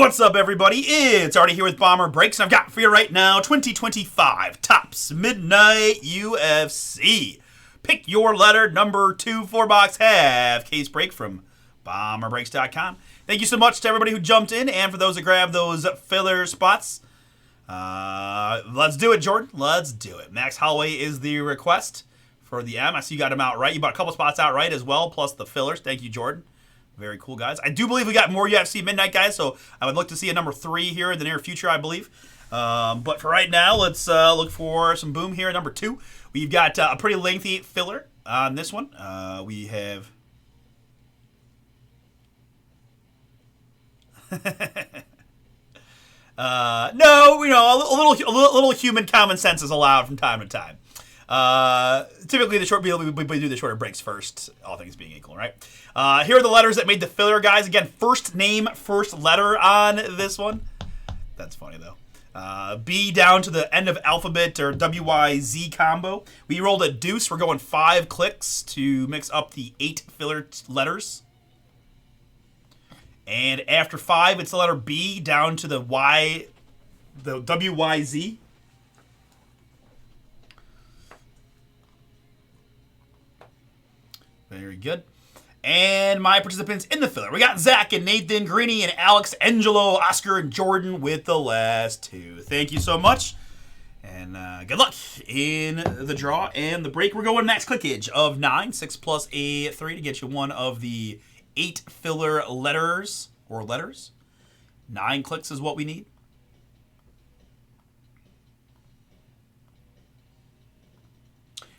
What's up, everybody? It's Artie here with Bomber Breaks, and I've got for you right now 2025 Topps Midnight UFC. Pick your letter, number 2, 4-box half case break from BomberBreaks.com. Thank you so much to everybody who jumped in, and for those that grabbed those filler spots. Let's do it, Jordan. Let's do it. Max Holloway is the request for the M. I see you got him out right. You bought a couple spots out right as well, plus the fillers. Thank you, Jordan. Very cool, guys. I do believe we got more UFC Midnight, guys, so I would look to see a number 3 here in the near future, I believe. But for right now, let's look for some boom here. Number 2, we've got a pretty lengthy filler on this one. We have... no, you know, a little human common sense is allowed from time to time. Typically, we do the shorter breaks first, all things being equal, right? Here are the letters that made the filler, guys. Again, first name, first letter on this one. That's funny, though. B down to the end of alphabet or WYZ combo. We rolled a deuce. We're going 5 clicks to mix up the 8 filler letters. And after 5, it's the letter B down to the Y, the WYZ. Very good. And my participants in the filler. We got Zach and Nathan, Greeny and Alex, Angelo, Oscar, and Jordan with the last 2. Thank you so much. And good luck in the draw and the break. We're going max clickage of 9, 6 plus a 3 to get you one of the 8 filler letters or letters. 9 clicks is what we need.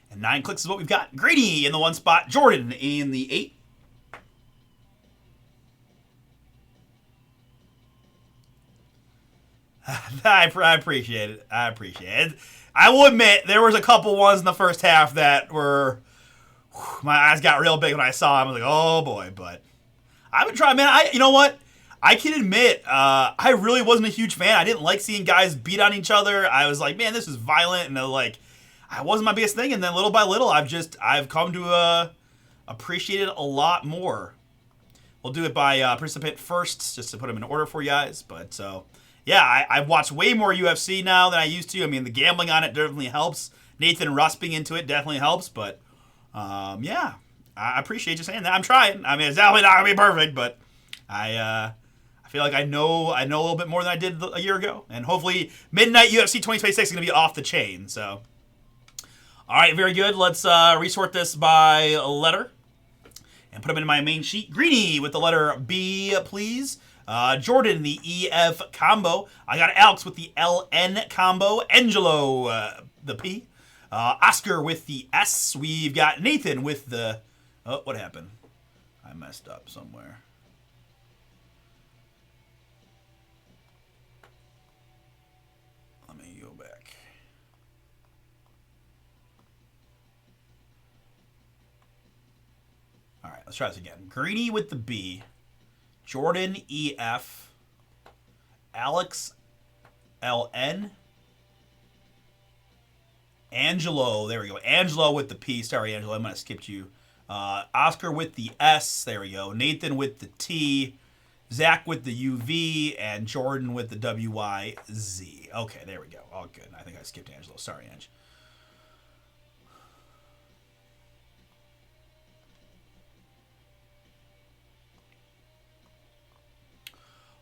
And 9 clicks is what we've got. Greeny in the 1 spot. Jordan in the 8. I appreciate it. I appreciate it. I will admit, there was a couple ones in the first half that were... my eyes got real big when I saw them. I was like, oh boy. But I've been trying, man. You know what? I can admit, I really wasn't a huge fan. I didn't like seeing guys beat on each other. I was like, man, this is violent. And like... I wasn't my biggest thing, and then little by little, I've come to appreciate it a lot more. We'll do it by participant first, just to put them in order for you guys. But so, yeah, I've watched way more UFC now than I used to. I mean, the gambling on it definitely helps. Nathan Russ being into it definitely helps. But yeah, I appreciate you saying that. I'm trying. I mean, it's definitely not gonna be perfect, but I feel like I know a little bit more than I did a year ago, and hopefully, Midnight UFC 2026 is gonna be off the chain. So. All right, very good. Let's resort this by letter and put them in my main sheet. Greeny with the letter B, please. Jordan, the EF combo. I got Alex with the LN combo. Angelo, the P. Oscar with the S. We've got Nathan with the... Oh, what happened? I messed up somewhere. Let me go back. All right, let's try this again. Greeny with the B, Jordan EF, Alex LN, Angelo, there we go. Angelo with the P, sorry Angelo, I might have skipped you. Oscar with the S, there we go. Nathan with the T, Zach with the UV, and Jordan with the WYZ. Okay, there we go. All good. I think I skipped Angelo. Sorry, Ange.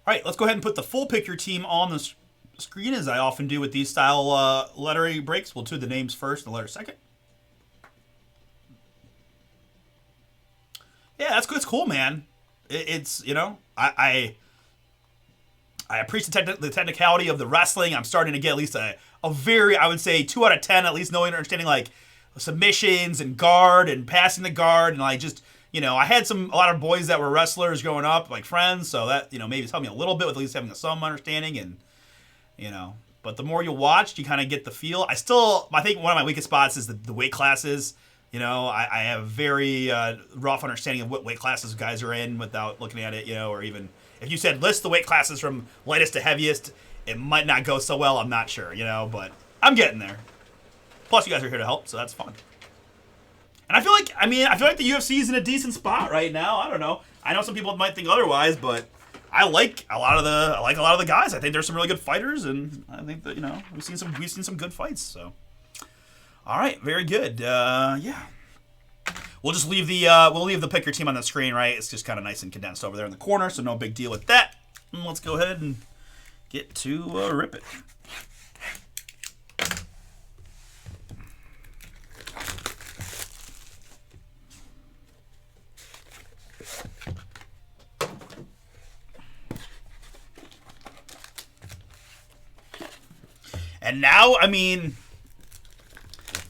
All right, let's go ahead and put the full pick your team on the screen, as I often do with these style lettering breaks. We'll do the names first and the letter second. Yeah, that's good. It's cool, man. It's, you know, I appreciate the technicality of the wrestling. I'm starting to get at least a very, I would say, 2 out of 10, at least knowing and understanding, like, submissions and guard and passing the guard and, like, just... You know, I had a lot of boys that were wrestlers growing up, like friends, so that, you know, maybe it's helped me a little bit with at least having some understanding, and, you know, but the more you watch, you kind of get the feel. I think one of my weakest spots is the weight classes. You know, I have a very rough understanding of what weight classes guys are in without looking at it, you know, or even if you said list the weight classes from lightest to heaviest, it might not go so well, I'm not sure, you know, but I'm getting there. Plus, you guys are here to help, so that's fun. And I feel like the UFC is in a decent spot right now. I don't know. I know some people might think otherwise, but I like a lot of the guys. I think there's some really good fighters, and I think that we've seen some good fights. So, all right, very good. Yeah, we'll just leave the pick your team on the screen, right? It's just kind of nice and condensed over there in the corner, so no big deal with that. And let's go ahead and get to rip it. And now, I mean,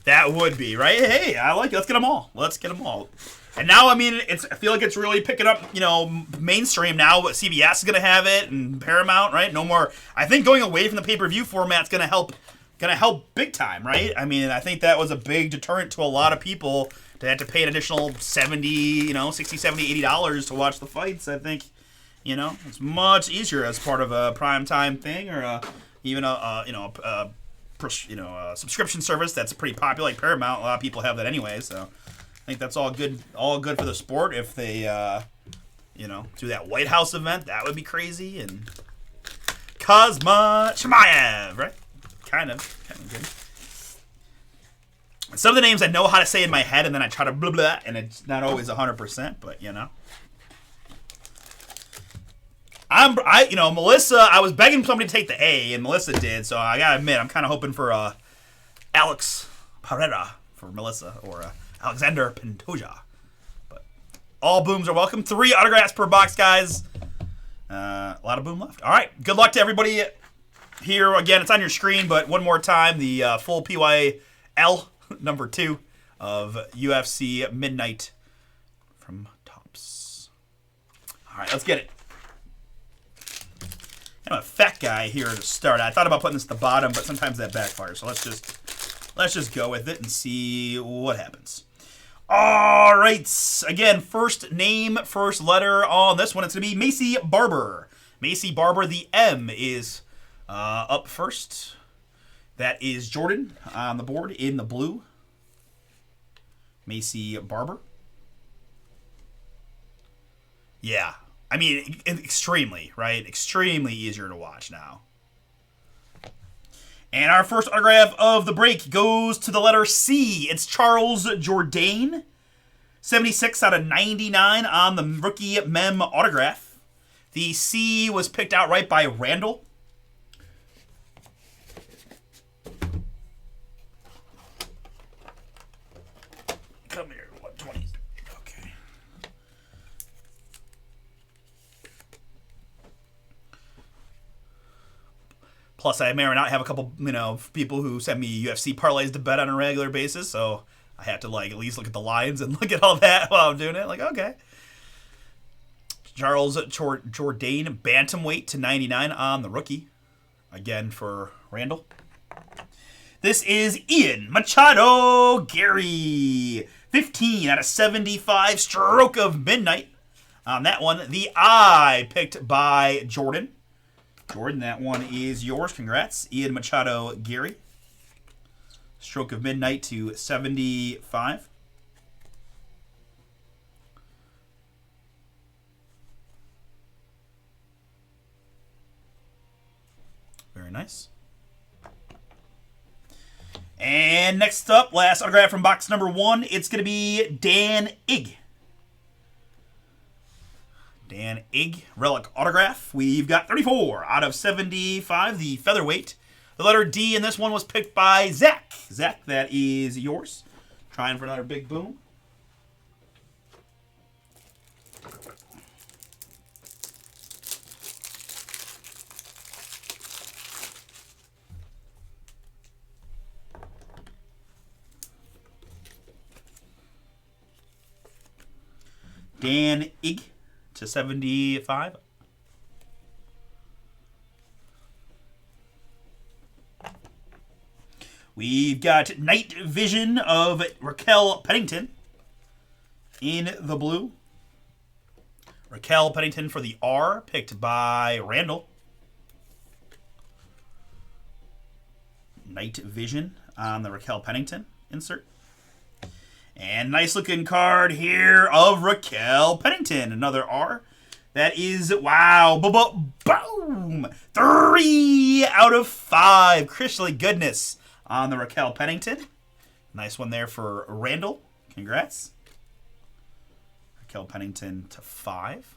that would be, right? Hey, I like it. Let's get them all. Let's get them all. And now, I mean, I feel like it's really picking up, mainstream now. But CBS is going to have it, and Paramount, right? No more. I think going away from the pay-per-view format's going to help big time, right? I mean, I think that was a big deterrent to a lot of people to have to pay an additional $60, $70, $80 to watch the fights. I think, it's much easier as part of a primetime thing or even a subscription service that's pretty popular like Paramount. A lot of people have that anyway, so I think that's all good for the sport. If they do that White House event, that would be crazy. And Kazma Chimaev, right? Kind of good. Some of the names I know how to say in my head, and then I try to blah blah, and it's not always 100%, but Melissa, I was begging somebody to take the A, and Melissa did, so I gotta admit, I'm kind of hoping for Alex Pereira for Melissa, or Alexander Pantoja. But all booms are welcome. 3 autographs per box, guys. A lot of boom left. All right, good luck to everybody here. Again, it's on your screen, but one more time, the full PYL number 2 of UFC Midnight from Topps. All right, let's get it. I'm a fat guy here to start. I thought about putting this at the bottom, but sometimes that backfires. So let's just go with it and see what happens. All right. Again, first name, first letter on this one. It's going to be Macy Barber. Macy Barber, the M is up first. That is Jordan on the board in the blue. Macy Barber. Yeah. I mean, extremely, right? Extremely easier to watch now. And our first autograph of the break goes to the letter C. It's Charles Jourdain. 76 out of 99 on the rookie mem autograph. The C was picked out right by Randall. Come here, 120. Okay. Plus, I may or not have a couple, people who send me UFC parlays to bet on a regular basis, so I have to at least look at the lines and look at all that while I'm doing it. Okay. Charles Jourdain, bantamweight to 99 on the rookie. Again for Randall. This is Ian Machado Gary. 15 out of 75, stroke of midnight. On that one, the I picked by Jordan. Jordan, that one is yours. Congrats. Ian Machado Gary. Stroke of midnight to 75. Very nice. And next up, last autograph from box number 1. It's going to be Dan Ig. Dan Ig, relic autograph. We've got 34 out of 75, the featherweight. The letter D in this one was picked by Zach. Zach, that is yours. Trying for another big boom. Dan Ig to 75. We've got Night Vision of Raquel Pennington in the blue. Raquel Pennington for the R, picked by Randall. Night Vision on the Raquel Pennington insert. And nice looking card here of Raquel Pennington. Another R. That is, wow, boom. 3 out of 5. Chrisley goodness on the Raquel Pennington. Nice one there for Randall. Congrats. Raquel Pennington to 5.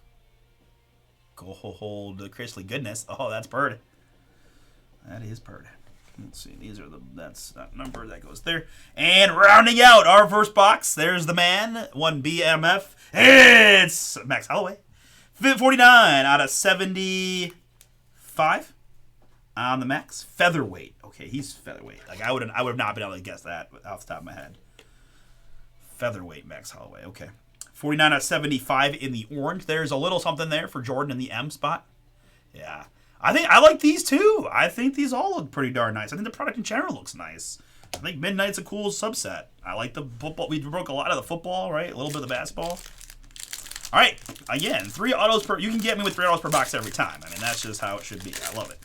Go hold Chrisley goodness. Oh, that's Bird. That is Bird. Let's see. These are that's that number that goes there. And rounding out our first box, there's the man. 1 BMF. It's Max Holloway. 49 out of 75 on the Max. Featherweight. Okay, he's featherweight. Like I would have not been able to guess that off the top of my head. Featherweight Max Holloway. Okay. 49 out of 75 in the orange. There's a little something there for Jordan in the M spot. Yeah. I like these too. I think these all look pretty darn nice. I think the product in general looks nice. I think Midnight's a cool subset. I like the football. We broke a lot of the football, right? A little bit of the basketball. All right. Again, 3 autos per. You can get me with 3 autos per box every time. I mean, that's just how it should be. I love it.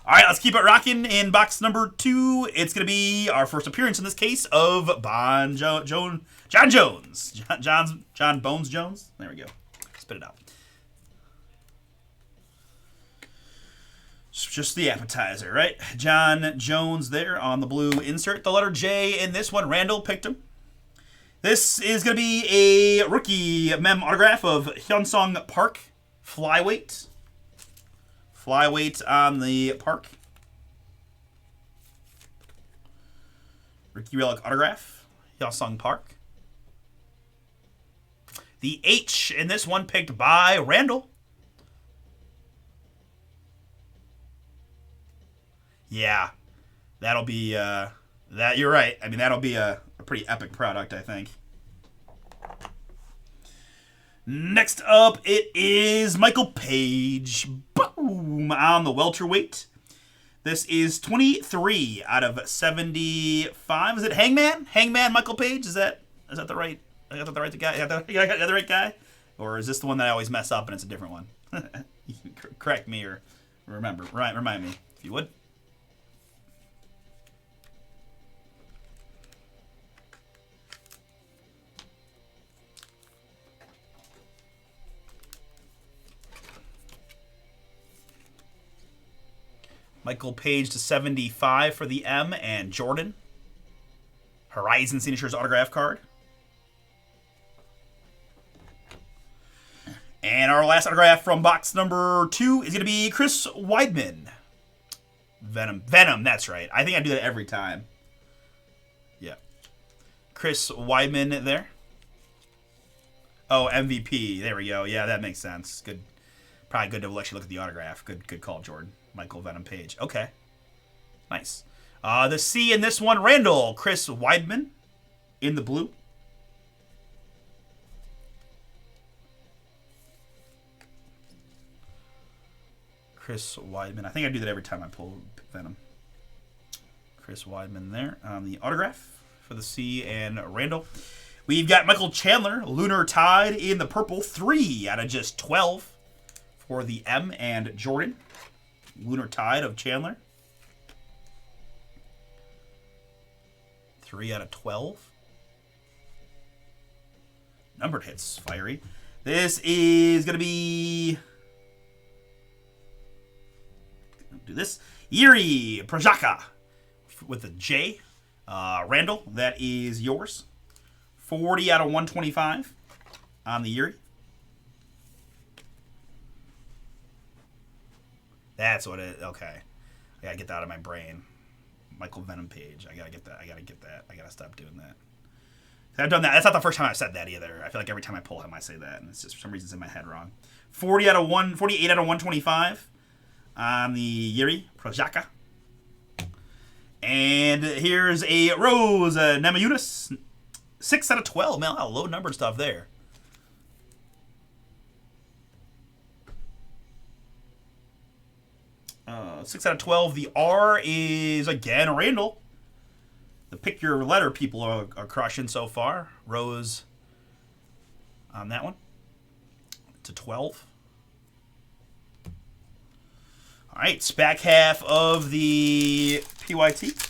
All right, let's keep it rocking in box number 2. It's going to be our first appearance in this case of John Jones. John Bones Jones. There we go. Spit it out. Just the appetizer, right? John Jones there on the blue insert. The letter J in this one. Randall picked him. This is going to be a rookie mem autograph of Hyunsung Park. Flyweight. Flyweight on the Park. Rookie relic autograph. Hyunsung Park. The H in this one picked by Randall. Yeah, that'll be, you're right. I mean, that'll be a pretty epic product, I think. Next up, it is Michael Page. Boom! On the welterweight. This is 23 out of 75. Is it Hangman? Hangman Michael Page? Is that the right? I got the right guy. I got the right guy, or is this the one that I always mess up and it's a different one? You can correct me or remind me if you would. Michael Page to 75 for the M and Jordan. Horizon Signatures autograph card. And our last autograph from box number 2 is going to be Chris Weidman. Venom, that's right. I think I do that every time. Yeah. Chris Weidman there. Oh, MVP. There we go. Yeah, that makes sense. Good. Probably good to actually look at the autograph. Good call, Jordan. Michael Venom Page. Okay. Nice. The C in this one, Randall. Chris Weidman in the blue. Chris Weidman. I think I do that every time I pull Venom. Chris Weidman there on the autograph for the C and Randall. We've got Michael Chandler, Lunar Tide in the purple. 3 out of just 12 for the M and Jordan. Lunar Tide of Chandler. 3 out of 12. Numbered hits, fiery. This is going to be... do this. Yuri Prajaka with a J. Randall, that is yours. 40 out of 125 on the Yuri. That's what it. Okay, I gotta get that out of my brain. Michael Venom Page. I gotta get that. I gotta stop doing that. I've done that. That's not the first time I've said that either. I feel like every time I pull him, I say that, and it's just for some reason it's in my head wrong. 48 out of 125 on the Yuri Prajaka. And here's a Rose Namajunas. 6 out of 12. Man, a lot of low numbered stuff there. Uh, 6 out of 12. The R is, again, Randall. The pick your letter people are crushing so far. Rose on that one. To 12. All right, it's back half of the PYT.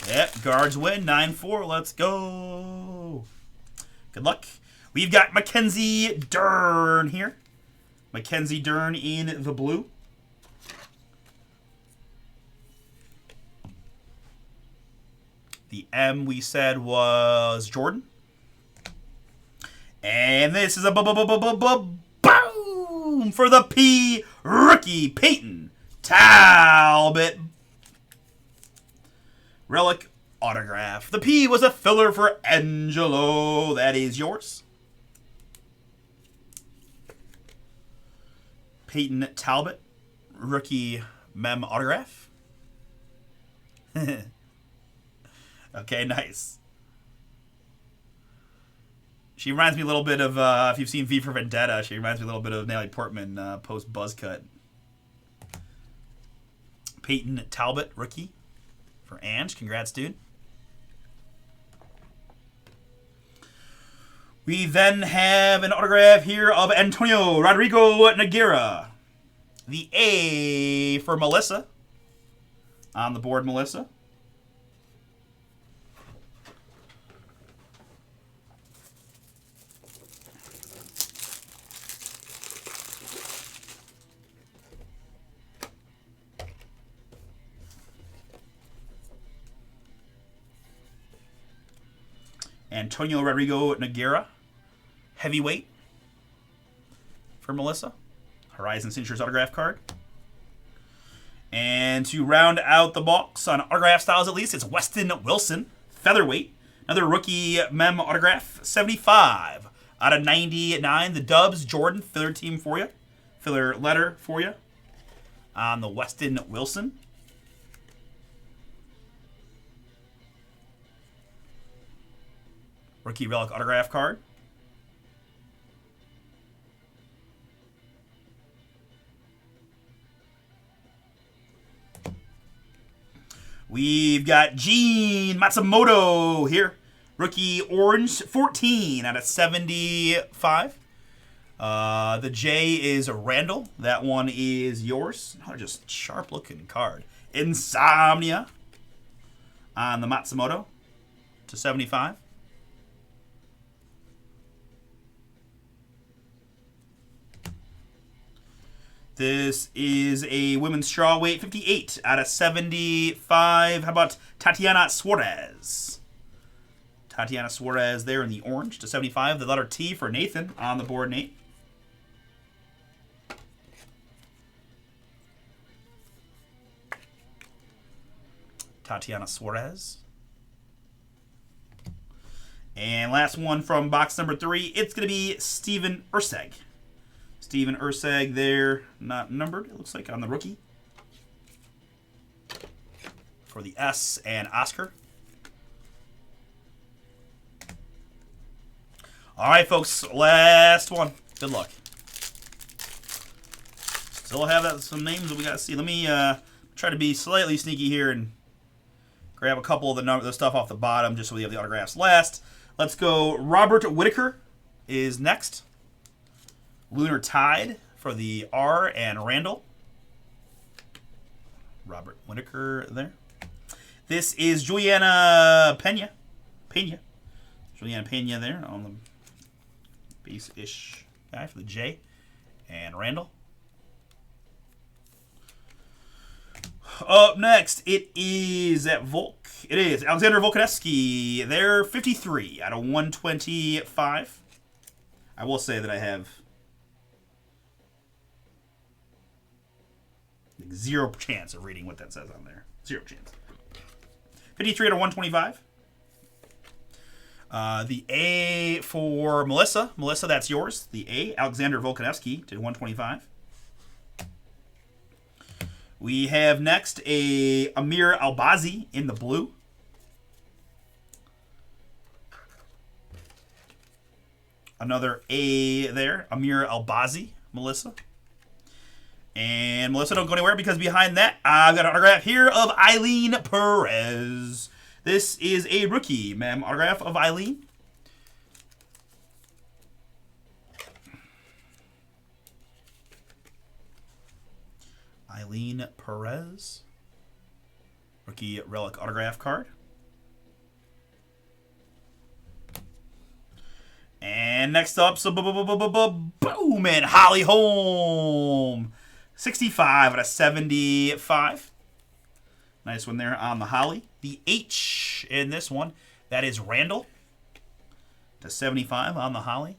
Yep, guards win. 9-4. Let's go. Good luck. We've got Mackenzie Dern here. Mackenzie Dern in the blue. The M we said was Jordan. And this is a boom for the P rookie Peyton Talbot. Relic autograph. The P was a filler for Angelo. That is yours. Peyton Talbot, rookie mem autograph. Okay, nice. She reminds me a little bit of, if you've seen V for Vendetta, she reminds me a little bit of Natalie Portman post Buzzcut. Peyton Talbot, rookie for Ange. Congrats, dude. We then have an autograph here of Antonio Rodrigo Nogueira. The A for Melissa. On the board, Melissa. Antonio Rodrigo Nogueira, heavyweight for Melissa. Horizon Signatures autograph card. And to round out the box on autograph styles at least, it's Weston Wilson, featherweight. Another rookie mem autograph, 75 out of 99. The Dubs, Jordan, filler team for you. Filler letter for you on the Weston Wilson. Rookie relic autograph card. We've got Gene Matsumoto here. Rookie orange, 14 out of 75. The J is a Randall. That one is yours. Oh, just sharp looking card. Insomnia on the Matsumoto to 75. This is a women's strawweight, 58 out of 75. How about Tatiana Suarez? Tatiana Suarez there in the orange to 75. The letter T for Nathan on the board, Nate. Tatiana Suarez. And last one from box number 3. It's going to be Steven Urseg. Steven Urseg there, not numbered, it looks like, on the rookie. For the S and Oscar. All right, folks, last one. Good luck. Still have some names that we got to see. Let me try to be slightly sneaky here and grab a couple of the stuff off the bottom just so we have the autographs last. Let's go. Robert Whitaker is next. Lunar Tide for the R and Randall. Robert Whitaker there. This is Juliana Pena. Juliana Pena there on the base-ish guy for the J and Randall. Up next, it is at Volk. It is Alexander Volkanovski. They're 53 out of 125. I will say that I have 0 chance of reading what that says on there. 0 chance. 53 out of 125. The A for Melissa. Melissa, that's yours. The A, Alexander Volkanovski to 125. We have next a Amir Albazi in the blue. Another A there, Amir Albazi, Melissa. And Melissa, don't go anywhere because behind that, I've got an autograph here of Eileen Perez. This is a rookie, ma'am, autograph of Eileen. Eileen Perez. Rookie relic autograph card. And next up, so boom, and Holly Holm. 65 out of 75. Nice one there on the Holly. The H in this one, that is Randall. To 75 on the Holly.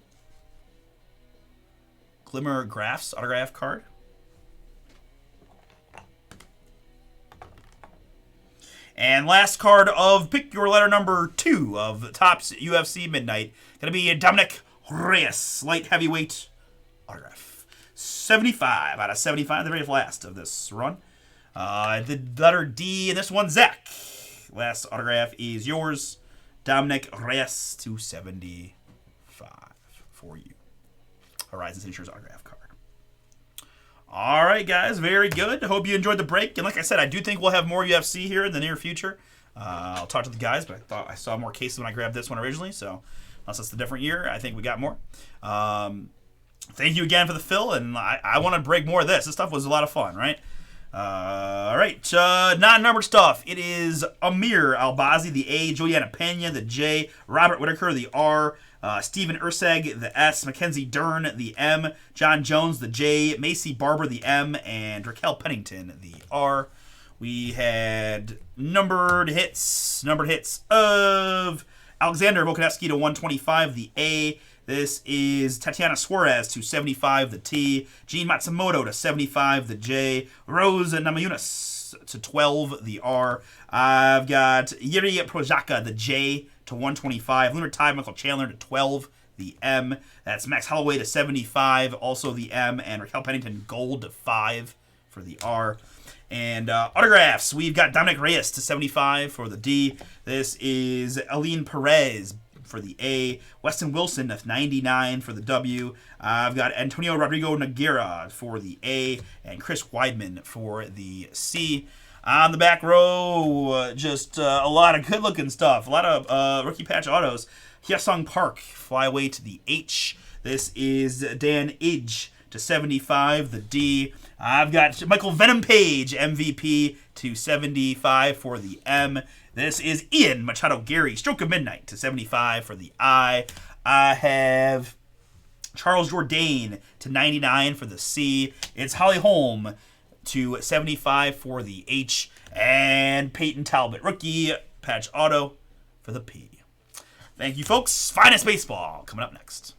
Glimmer Graphs autograph card. And last card of pick your letter number 2 of the Topps UFC Midnight. Going to be Dominic Reyes, light heavyweight autograph. 75 out of 75, the very last of this run. The letter D in this one, Zach. Last autograph is yours, Dominic Reyes, to 75 for you. Horizon Signatures autograph card. All right, guys, very good. Hope you enjoyed the break. And like I said, I do think we'll have more UFC here in the near future. I'll talk to the guys, but I thought I saw more cases when I grabbed this one originally. So unless it's a different year, I think we got more. Thank you again for the fill, and I want to break more of this. This stuff was a lot of fun, right? All right, non-numbered stuff. It is Amir Albazi, the A, Juliana Pena, the J, Robert Whitaker, the R, Steven Urseg, the S, Mackenzie Dern, the M, John Jones, the J, Macy Barber, the M, and Raquel Pennington, the R. We had numbered hits of Alexander Volkanovski to 125, the A. This is Tatiana Suarez to 75, the T. Jean Matsumoto to 75, the J. Rose Namajunas to 12, the R. I've got Yuri Projaka, the J, to 125. Lunar Tide, Michael Chandler to 12, the M. That's Max Holloway to 75, also the M. And Raquel Pennington Gold to 5 for the R. And autographs, we've got Dominic Reyes to 75 for the D. This is Aline Perez for the A. Weston Wilson to 99 for the W. I've got Antonio Rodrigo Nogueira for the A. And Chris Weidman for the C. On the back row, just a lot of good-looking stuff. A lot of rookie patch autos. Hyesung Park, flyweight to the H. This is Dan Idge to 75, the D. I've got Michael Venom Page, MVP, to 75 for the M. This is Ian Machado Gary, Stroke of Midnight, to 75 for the I. I have Charles Jourdain to 99 for the C. It's Holly Holm to 75 for the H. And Peyton Talbot, rookie patch auto for the P. Thank you, folks. Finest Baseball coming up next.